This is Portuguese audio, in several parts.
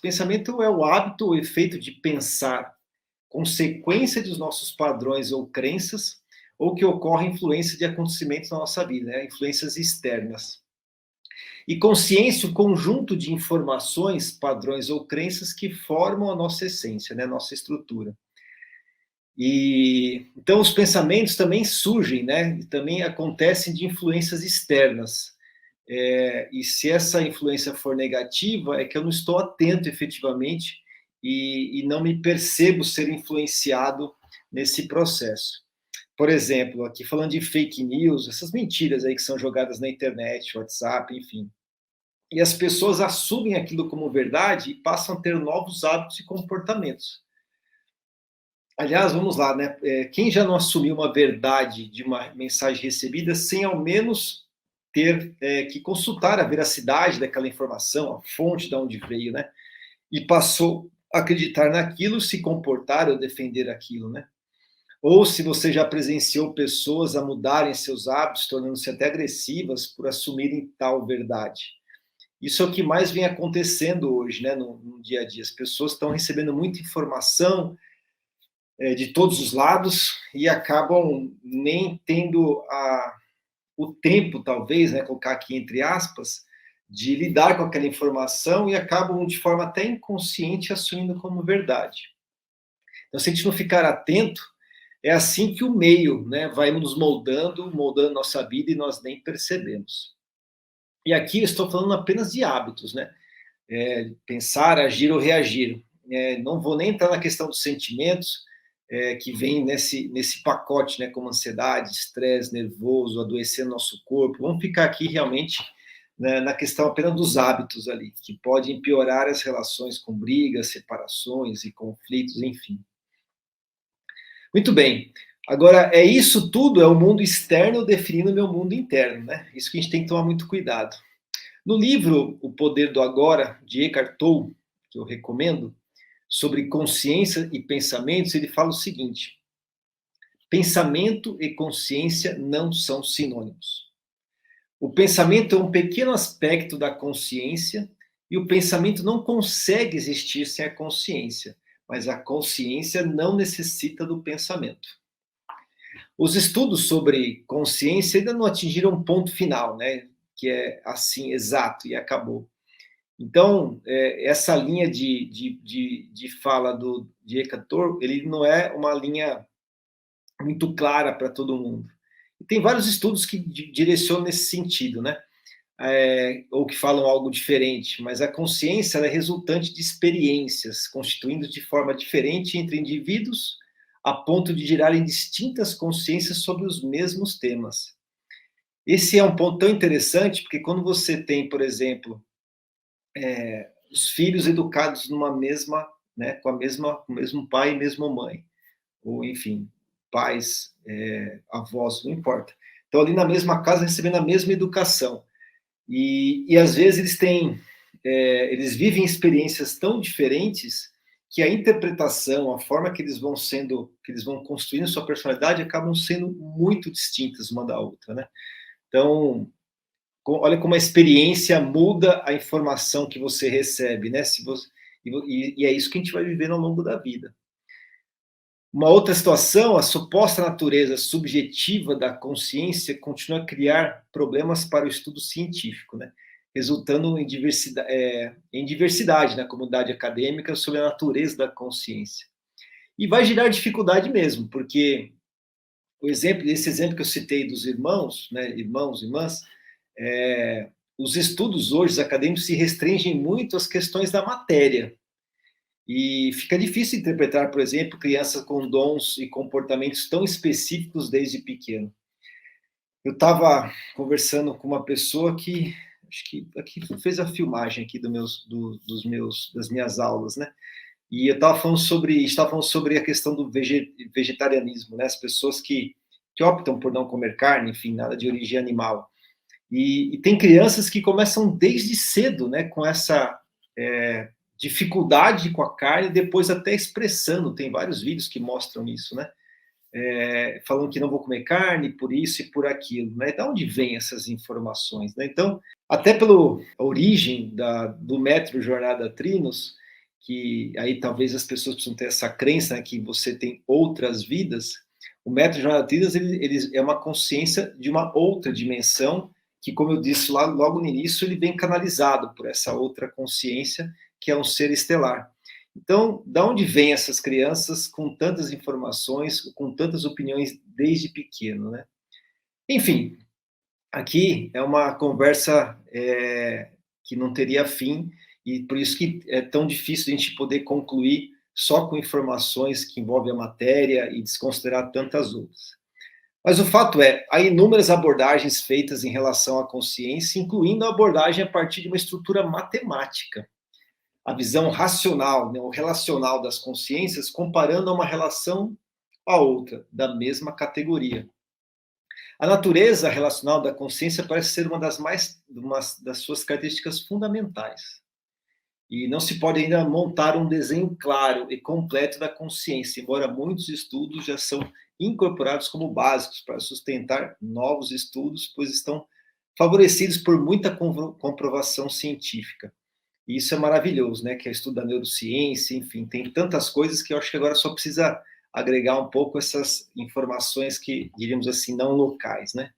Pensamento é o hábito ou efeito de pensar, consequência dos nossos padrões ou crenças, ou que ocorre influência de acontecimentos na nossa vida, né? Influências externas. E consciência, o conjunto de informações, padrões ou crenças que formam a nossa essência, né? A nossa estrutura. E então os pensamentos também surgem, né? E também acontecem de influências externas. E se essa influência for negativa, é que eu não estou atento efetivamente e não me percebo ser influenciado nesse processo. Por exemplo, aqui falando de fake news, essas mentiras aí que são jogadas na internet, WhatsApp, enfim. E as pessoas assumem aquilo como verdade e passam a ter novos hábitos e comportamentos. Aliás, vamos lá, né? Quem já não assumiu uma verdade de uma mensagem recebida sem ao menos ter que consultar a veracidade daquela informação, a fonte de onde veio, né? E passou a acreditar naquilo, se comportar ou defender aquilo, né? Ou se você já presenciou pessoas a mudarem seus hábitos, tornando-se até agressivas por assumirem tal verdade. Isso é o que mais vem acontecendo hoje, né, no dia a dia. As pessoas estão recebendo muita informação de todos os lados e acabam nem tendo o tempo, talvez, né, colocar aqui entre aspas, de lidar com aquela informação e acabam, de forma até inconsciente, assumindo como verdade. Então, se a gente não ficar atento, é assim que o meio, né, vai nos moldando nossa vida e nós nem percebemos. E aqui eu estou falando apenas de hábitos, né? Pensar, agir ou reagir. Não vou nem entrar na questão dos sentimentos, que vem nesse pacote, né, como ansiedade, estresse, nervoso, adoecer nosso corpo. Vamos ficar aqui realmente, né, na questão apenas dos hábitos ali, que podem piorar as relações com brigas, separações e conflitos, enfim. Muito bem. Agora, isso tudo é o mundo externo definindo o meu mundo interno, né? Isso que a gente tem que tomar muito cuidado. No livro O Poder do Agora, de Eckhart Tolle, que eu recomendo, sobre consciência e pensamentos, ele fala o seguinte: pensamento e consciência não são sinônimos. O pensamento é um pequeno aspecto da consciência e o pensamento não consegue existir sem a consciência, mas a consciência não necessita do pensamento. Os estudos sobre consciência ainda não atingiram um ponto final, né? Que é assim, exato, e acabou. Então, essa linha de fala de Eckhart Tolle, ele não é uma linha muito clara para todo mundo. E tem vários estudos que direcionam nesse sentido, né? Ou que falam algo diferente, mas a consciência é resultante de experiências, constituindo de forma diferente entre indivíduos, a ponto de gerarem distintas consciências sobre os mesmos temas. Esse é um ponto tão interessante, porque quando você tem, por exemplo, os filhos educados numa mesma, né, com o mesmo pai e mesma mãe, ou enfim, pais, avós, não importa. Então ali na mesma casa recebendo a mesma educação e às vezes eles vivem experiências tão diferentes que a interpretação, a forma que eles vão construindo sua personalidade acabam sendo muito distintas uma da outra, né? Então olha como a experiência muda a informação que você recebe, né? E é isso que a gente vai vivendo ao longo da vida. Uma outra situação, a suposta natureza subjetiva da consciência continua a criar problemas para o estudo científico, né? Resultando em diversidade na comunidade acadêmica sobre a natureza da consciência. E vai gerar dificuldade mesmo, porque esse exemplo que eu citei dos irmãos, né, irmãos, irmãs, os estudos hoje acadêmicos se restringem muito às questões da matéria. E fica difícil interpretar, por exemplo, crianças com dons e comportamentos tão específicos desde pequeno. Eu estava conversando com uma pessoa que acho que aqui fez a filmagem aqui das minhas aulas, né? E eu estava falando sobre a questão do vegetarianismo, né? As pessoas que optam por não comer carne, enfim, nada de origem animal. E tem crianças que começam desde cedo, né, com essa dificuldade com a carne, depois até expressando. Tem vários vídeos que mostram isso, né? Falando que não vou comer carne por isso e por aquilo, né? Da onde vêm essas informações, né? Então, até pela origem do método Jornada Trinos, que aí talvez as pessoas precisam ter essa crença, né, que você tem outras vidas. O método Jornada Vidas, ele é uma consciência de uma outra dimensão, que, como eu disse lá, logo no início, ele vem canalizado por essa outra consciência, que é um ser estelar. Então, da onde vêm essas crianças com tantas informações, com tantas opiniões desde pequeno, né? Enfim, aqui é uma conversa que não teria fim, e por isso que é tão difícil a gente poder concluir só com informações que envolvem a matéria e desconsiderar tantas outras. Mas o fato é, há inúmeras abordagens feitas em relação à consciência, incluindo a abordagem a partir de uma estrutura matemática. A visão racional, né, o relacional das consciências, comparando a uma relação a outra, da mesma categoria. A natureza relacional da consciência parece ser uma das suas características fundamentais. E não se pode ainda montar um desenho claro e completo da consciência, embora muitos estudos já são incorporados como básicos para sustentar novos estudos, pois estão favorecidos por muita comprovação científica. E isso é maravilhoso, né? Que é o estudo da neurociência, enfim, tem tantas coisas que eu acho que agora só precisa agregar um pouco essas informações que, diríamos assim, não locais, né?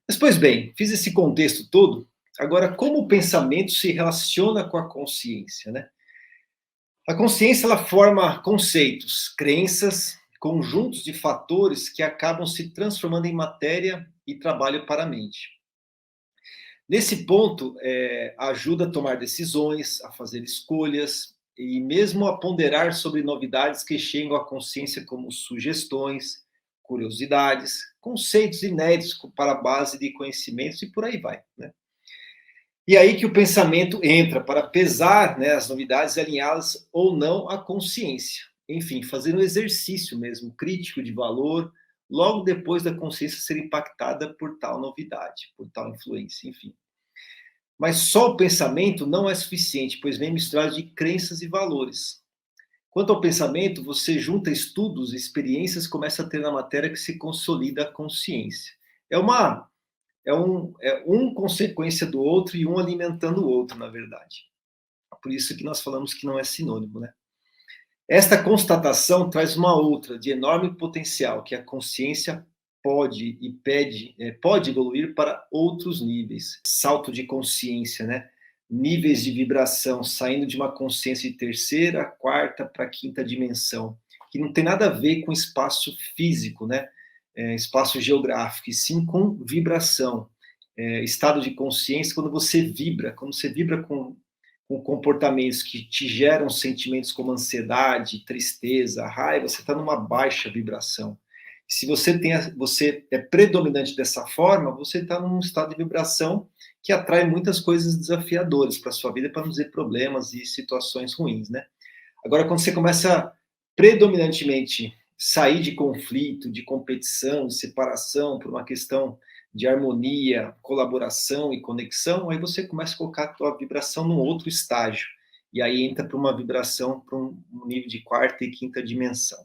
Mas, pois bem, fiz esse contexto todo, agora, como o pensamento se relaciona com a consciência, né? A consciência, ela forma conceitos, crenças, conjuntos de fatores que acabam se transformando em matéria e trabalho para a mente. Nesse ponto, ajuda a tomar decisões, a fazer escolhas e mesmo a ponderar sobre novidades que chegam à consciência como sugestões, curiosidades, conceitos inéditos para a base de conhecimentos e por aí vai, né? E aí que o pensamento entra para pesar, né, as novidades e alinhá-las ou não à consciência. Enfim, fazer um exercício mesmo crítico de valor logo depois da consciência ser impactada por tal novidade, por tal influência, enfim. Mas só o pensamento não é suficiente, pois vem misturado de crenças e valores. Quanto ao pensamento, você junta estudos, experiências, começa a ter na matéria que se consolida a consciência. É um consequência do outro e um alimentando o outro, na verdade. Por isso que nós falamos que não é sinônimo, né? Esta constatação traz uma outra de enorme potencial, que a consciência pode evoluir para outros níveis. Salto de consciência, né? Níveis de vibração, saindo de uma consciência de terceira, quarta para quinta dimensão, que não tem nada a ver com espaço físico, né? Espaço geográfico, e sim com vibração. Estado de consciência, quando você vibra com comportamentos que te geram sentimentos como ansiedade, tristeza, raiva, você está numa baixa vibração. Se você é predominante dessa forma, você está num estado de vibração que atrai muitas coisas desafiadoras para a sua vida, para não dizer problemas e situações ruins, né? Agora, quando você começa predominantemente sair de conflito, de competição, de separação, por uma questão de harmonia, colaboração e conexão, aí você começa a colocar a tua vibração num outro estágio. E aí entra para uma vibração, para um nível de quarta e quinta dimensão.